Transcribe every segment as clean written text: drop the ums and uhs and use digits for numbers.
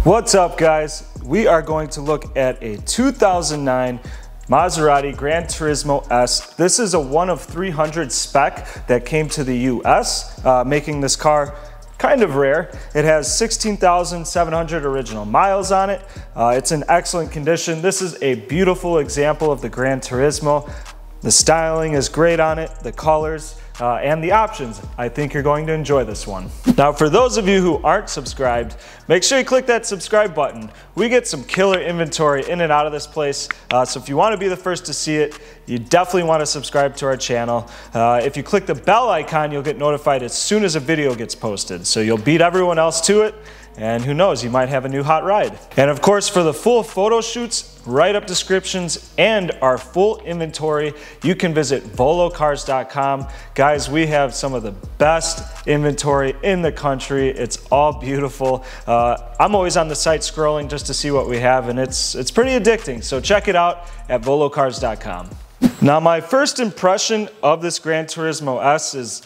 What's up, guys? We are going to look at a 2009 Maserati Gran Turismo S. This is a 1 of 300 spec that came to the US, making this car kind of rare. It has 16,700 original miles on it. It's in excellent condition. This is a beautiful example of the Gran Turismo. The styling is great on it, the colors, and the options. I think you're going to enjoy this one. Now, for those of you who aren't subscribed, make sure you click that subscribe button. We get some killer inventory in and out of this place, so if you want to be the first to see it, you definitely want to subscribe to our channel. If you click the bell icon, you'll get notified as soon as a video gets posted, so you'll beat everyone else to it. And who knows, you might have a new hot ride. And of course, for the full photo shoots, write-up descriptions, and our full inventory, you can visit volocars.com. Guys, we have some of the best inventory in the country. It's all beautiful. I'm always on the site scrolling just to see what we have, and it's pretty addicting. So check it out at volocars.com. Now, my first impression of this Gran Turismo S is,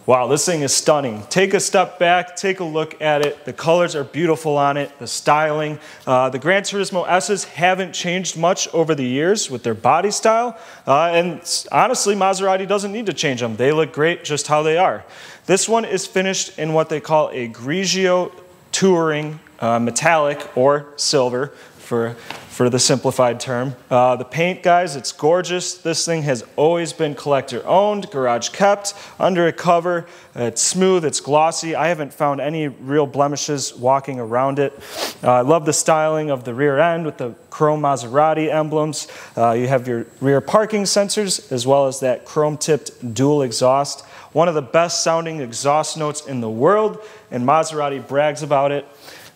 wow, this thing is stunning. Take a step back, take a look at it. The colors are beautiful on it, the styling. The Gran Turismo S's haven't changed much over the years with their body style. And honestly, Maserati doesn't need to change them. They look great just how they are. This one is finished in what they call a Grigio Touring metallic or silver for the simplified term. The paint, guys, it's gorgeous. This thing has always been collector owned, garage kept, under a cover. It's smooth, it's glossy. I haven't found any real blemishes walking around it. I love the styling of the rear end with the chrome Maserati emblems. You have your rear parking sensors as well as that chrome tipped dual exhaust. One of the best sounding exhaust notes in the world, and Maserati brags about it.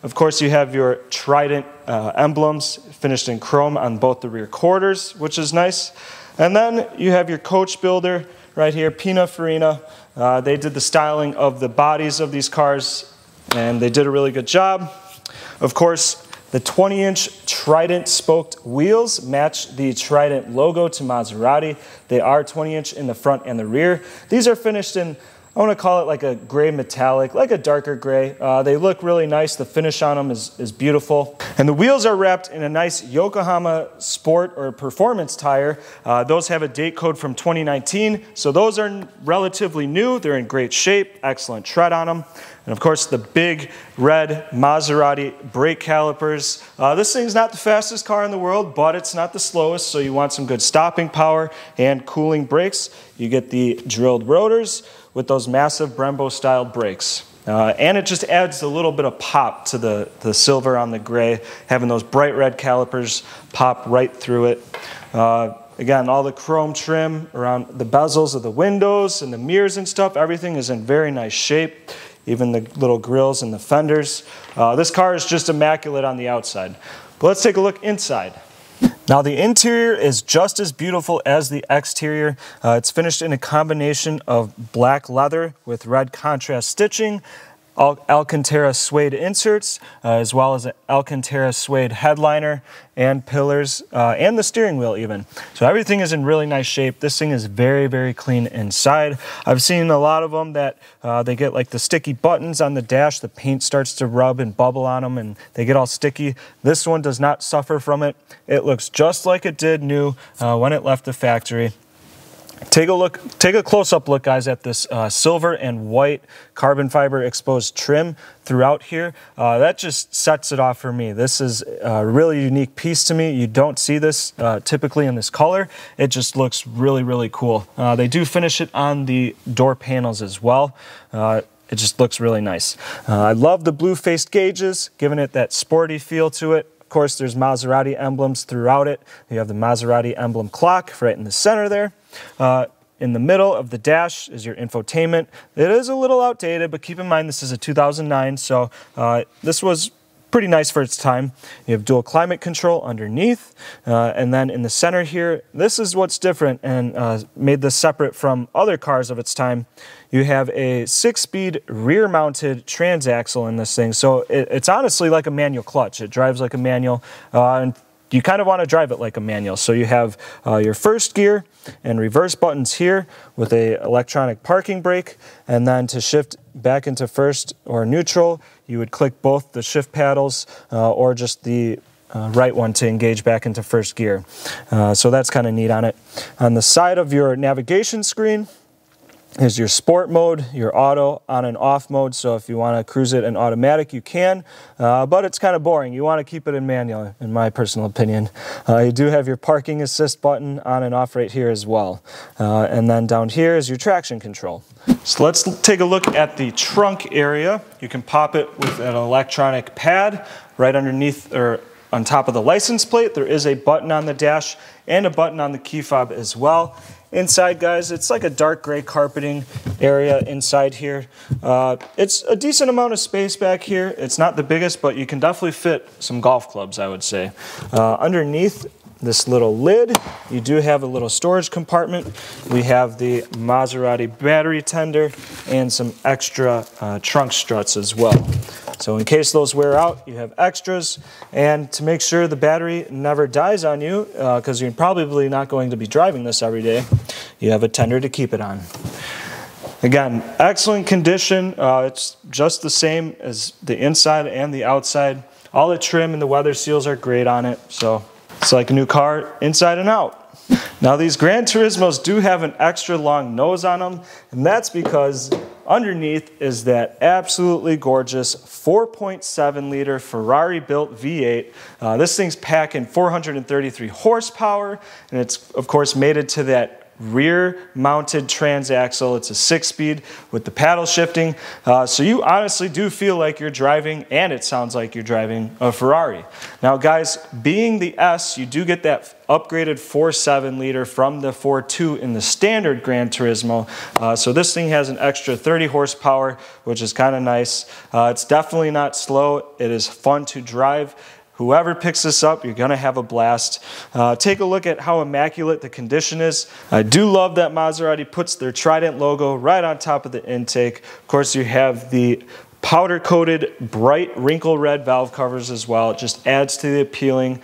Of course, you have your trident emblems finished in chrome on both the rear quarters, which is nice. And then you have your coach builder right here, PininFarina. They did the styling of the bodies of these cars, and they did a really good job. Of course, the 20-inch Trident spoked wheels match the Trident logo to Maserati. They are 20-inch in the front and the rear. These are finished in, I want to call it like a gray metallic, like a darker gray. They look really nice. The finish on them is beautiful. And the wheels are wrapped in a nice Yokohama sport or performance tire. Those have a date code from 2019, so those are relatively new. They're in great shape, excellent tread on them. And of course, the big red Maserati brake calipers. This thing's not the fastest car in the world, but it's not the slowest, so you want some good stopping power and cooling brakes. You get the drilled rotors with those massive Brembo-style brakes. And it just adds a little bit of pop to the silver on the gray, having those bright red calipers pop right through it. Again, all the chrome trim around the bezels of the windows and the mirrors and stuff, everything is in very nice shape. Even the little grills and the fenders. This car is just immaculate on the outside. But let's take a look inside. Now, the interior is just as beautiful as the exterior. It's finished in a combination of black leather with red contrast stitching, Alcantara suede inserts, as well as an Alcantara suede headliner and pillars, and the steering wheel even. So everything is in really nice shape. This thing is very, very clean inside. I've seen a lot of them that they get like the sticky buttons on the dash. The paint starts to rub and bubble on them and they get all sticky. This one does not suffer from it. It looks just like it did new when it left the factory. Take a close-up look, guys, at this silver and white carbon fiber exposed trim throughout here. That just sets it off for me. This is a really unique piece to me. You don't see this typically in this color. It just looks really, really cool. They do finish it on the door panels as well. It just looks really nice. I love the blue-faced gauges, giving it that sporty feel to it. Of course, there's Maserati emblems throughout it. You have the Maserati emblem clock right in the center there. In the middle of the dash is your infotainment. It is a little outdated, but keep in mind this is a 2009, so this was pretty nice for its time. You have dual climate control underneath, and then in the center here, this is what's different and made this separate from other cars of its time. You have a 6-speed rear-mounted transaxle in this thing, so it's honestly like a manual clutch. It drives like a manual, and you kind of want to drive it like a manual. So you have your first gear and reverse buttons here with a electronic parking brake, and then to shift back into first or neutral, you would click both the shift paddles or just the right one to engage back into first gear. So that's kind of neat on it. On the side of your navigation screen is your sport mode, your auto, on and off mode. So if you want to cruise it in automatic, you can, but it's kind of boring. You want to keep it in manual, in my personal opinion. You do have your parking assist button on and off right here as well. And then down here is your traction control. So let's take a look at the trunk area. You can pop it with an electronic pad right underneath or on top of the license plate. There is a button on the dash and a button on the key fob as well. Inside, guys, it's like a dark gray carpeting area inside here. It's a decent amount of space back here. It's not the biggest, but you can definitely fit some golf clubs, I would say. Underneath this little lid, you do have a little storage compartment. We have the Maserati battery tender and some extra trunk struts as well. So in case those wear out, you have extras. And to make sure the battery never dies on you, because you're probably not going to be driving this every day, you have a tender to keep it on. Again, excellent condition. It's just the same as the inside and the outside. All the trim and the weather seals are great on it. So it's like a new car inside and out. Now these Gran Turismos do have an extra long nose on them, and that's because underneath is that absolutely gorgeous 4.7 liter Ferrari built V8. This thing's packing 433 horsepower, and it's of course mated to that rear mounted transaxle. It's a 6-speed with the paddle shifting. So you honestly do feel like you're driving, and it sounds like you're driving a Ferrari. Now guys, being the S, you do get that upgraded 4.7 liter from the 4.2 in the standard Gran Turismo. So this thing has an extra 30 horsepower, which is kind of nice. It's definitely not slow. It is fun to drive. Whoever picks this up, you're going to have a blast. Take a look at how immaculate the condition is. I do love that Maserati puts their Trident logo right on top of the intake. Of course, you have the powder-coated, bright, wrinkle red valve covers as well. It just adds to the appealing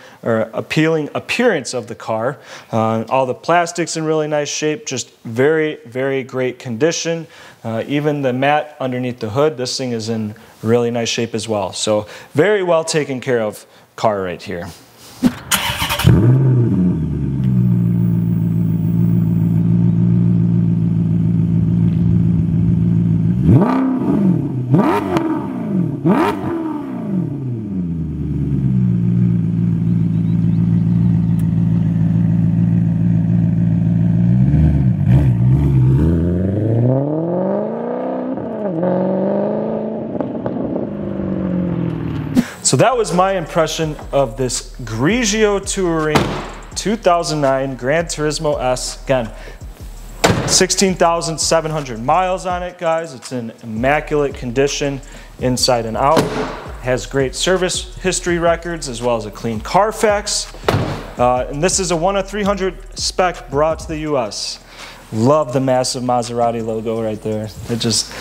appearance of the car. All the plastics in really nice shape, just very, very great condition. Even the mat underneath the hood, this thing is in really nice shape as well. So very well taken care of car right here. So that was my impression of this Grigio Touring 2009 Gran Turismo S. Again, 16,700 miles on it, guys. It's in immaculate condition inside and out. Has great service history records as well as a clean Carfax. And this is a 1 of 300 spec brought to the US. Love the massive Maserati logo right there. It just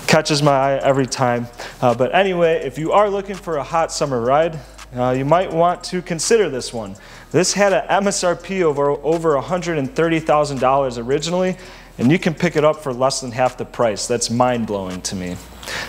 catches my eye every time. But anyway, if you are looking for a hot summer ride, you might want to consider this one. This had an MSRP over $130,000 originally, and you can pick it up for less than half the price. That's mind-blowing to me.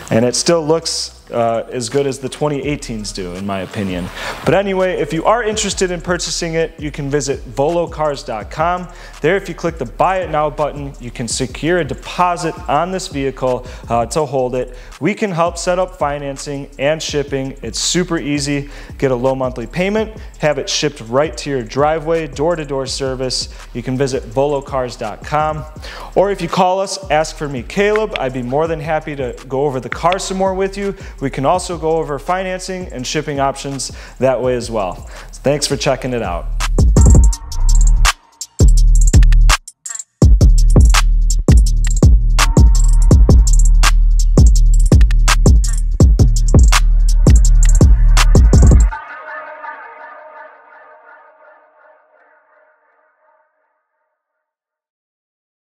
And it still looks as good as the 2018s do, in my opinion. But anyway, if you are interested in purchasing it, you can visit volocars.com. There, if you click the Buy It Now button, you can secure a deposit on this vehicle to hold it. We can help set up financing and shipping. It's super easy. Get a low monthly payment, have it shipped right to your driveway, door-to-door service. You can visit volocars.com. Or if you call us, ask for me, Caleb. I'd be more than happy to go over the car some more with you. We can also go over financing and shipping options that way as well. Thanks for checking it out.